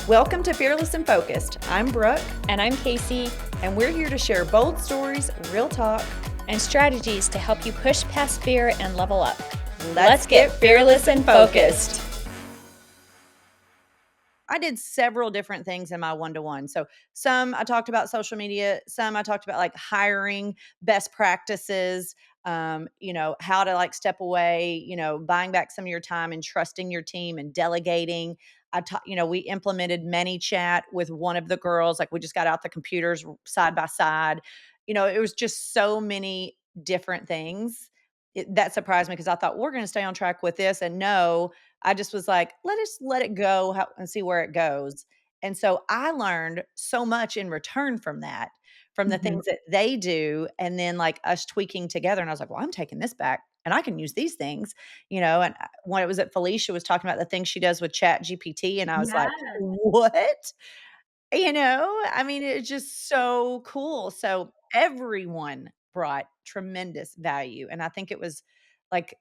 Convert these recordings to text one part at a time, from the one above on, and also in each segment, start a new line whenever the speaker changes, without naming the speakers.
Welcome to Fearless and Focused. I'm Brooke,
And I'm Casey,
and we're here to share bold stories, real talk,
and strategies to help you push past fear and level up.
Let's get fearless and focused. I did several different things in my one-to-one. So some I talked about social media, some I talked about like hiring, best practices, how to like step away, buying back some of your time and trusting your team and delegating. We implemented ManyChat with one of the girls. Like we just got out the computers side by side. It was just so many different things that surprised me because I thought we're going to stay on track with this. And no, I just was like, let us let it go and see where it goes. And so I learned so much in return from that, from the
Mhm.
things that they do, and then like us tweaking together. And I was like, well, I'm taking this back and I can use these things, And when it was at Felicia was talking about the things she does with Chat GPT, and I was like,
Yes.
what? I mean, it's just so cool. So everyone brought tremendous value. And I think it was like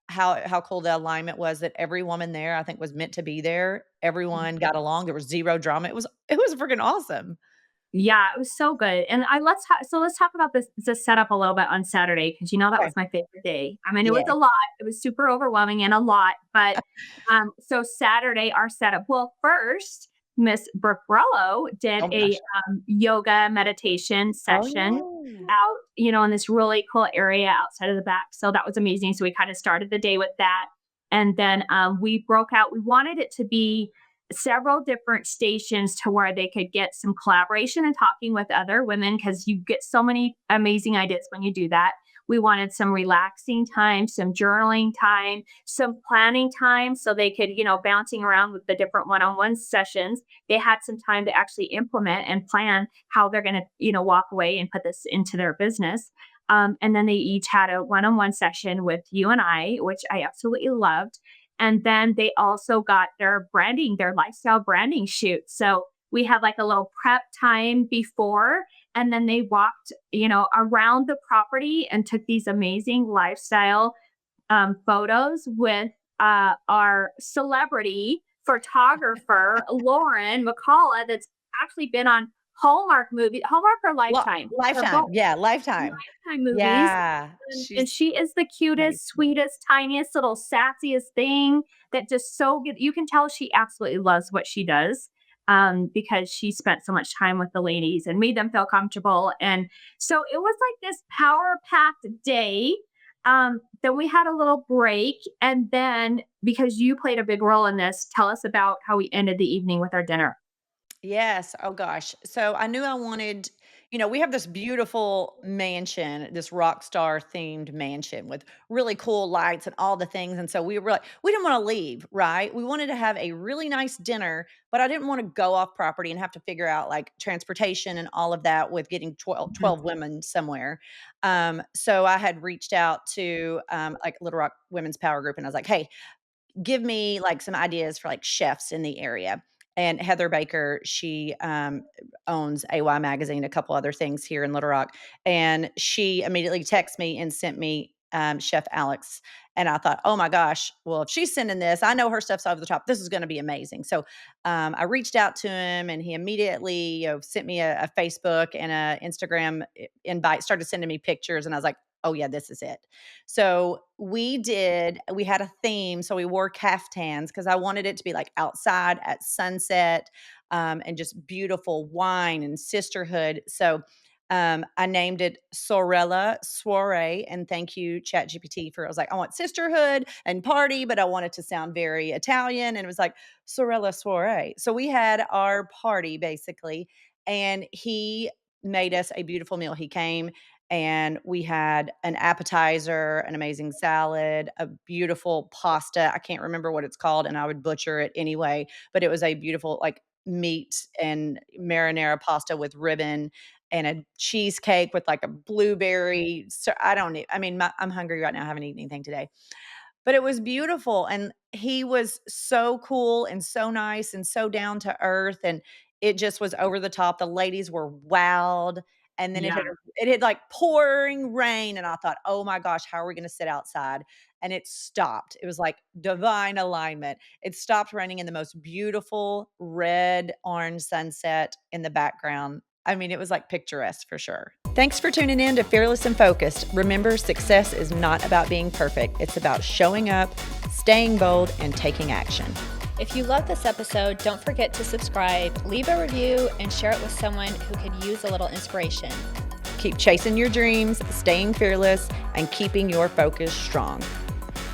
how cool the alignment was that every woman there, I think, was meant to be there. Everyone got along. There was zero drama. It was freaking awesome.
Yeah, it was so good. And let's talk about this setup a little bit on Saturday because that
Okay.
was my favorite day. I mean, it was
Yeah.
a lot. It was super overwhelming and a lot, but so Saturday our setup. Well, first, Miss Brooke did
Oh
a
gosh.
yoga meditation
Oh
session
yeah.
out, in this really cool area outside of the back. So that was amazing. So we kind of started the day with that. And then we broke out. We wanted it to be several different stations to where they could get some collaboration and talking with other women because you get so many amazing ideas when you do that. We wanted some relaxing time, some journaling time, some planning time so they could, bouncing around with the different one-on-one sessions. They had some time to actually implement and plan how they're going to, walk away and put this into their business. And then they each had a one-on-one session with you and I, which I absolutely loved. And then they also got their lifestyle branding shoot. So we had like a little prep time before, and then they walked, around the property and took these amazing lifestyle photos with our celebrity photographer, Lauren McCall, that's actually been on Hallmark or Lifetime. They're
Lifetime.
both
Yeah, Lifetime.
Lifetime movies.
Yeah.
And
She's
she is the
amazing.
cutest, sweetest, tiniest, little sassiest thing that just so good. You can tell she absolutely loves what she does because she spent so much time with the ladies and made them feel comfortable. And so it was like this power packed day. Then we had a little break. And then because you played a big role in this, tell us about how we ended the evening with our dinner.
Yes. Oh gosh. So I knew I wanted, we have this beautiful mansion, this rock star themed mansion with really cool lights and all the things. And so we were like, we didn't want to leave, right? We wanted to have a really nice dinner, but I didn't want to go off property and have to figure out like transportation and all of that with getting 12 women somewhere. So I had reached out to like Little Rock Women's Power Group, and I was like, hey, give me like some ideas for like chefs in the area. And Heather Baker, she owns AY Magazine, a couple other things here in Little Rock. And she immediately texted me and sent me Chef Alex. And I thought, oh my gosh, well, if she's sending this, I know her stuff's over the top. This is going to be amazing. So I reached out to him, and he immediately sent me a Facebook and a Instagram invite, started sending me pictures. And I was like, oh yeah, this is it. So we had a theme. So we wore caftans because I wanted it to be like outside at sunset, and just beautiful wine and sisterhood. So I named it Sorella Soiree. And thank you, ChatGPT, I was like, I want sisterhood and party, but I want it to sound very Italian. And it was like Sorella Soiree. So we had our party basically, and he made us a beautiful meal. He came, and we had an appetizer, an amazing salad, a beautiful pasta. I can't remember what it's called, and I would butcher it anyway, but it was a beautiful like meat and marinara pasta with ribbon, and a cheesecake with like a blueberry. So I don't need, I mean, I'm hungry right now. I haven't eaten anything today, but it was beautiful. And he was so cool and so nice and so down to earth. And it just was over the top. The ladies were wowed. And then
Yeah.
it had like pouring rain. And I thought, oh my gosh, how are we going to sit outside? and it stopped. It was like divine alignment. It stopped raining in the most beautiful red orange sunset in the background. I mean, it was like picturesque for sure. Thanks for tuning in to Fearless and Focused. Remember, success is not about being perfect. It's about showing up, staying bold, and taking action.
If you love this episode, don't forget to subscribe, leave a review, and share it with someone who could use a little inspiration.
Keep chasing your dreams, staying fearless, and keeping your focus strong.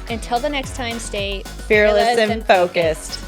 Until the next time, stay
Fearless and focused.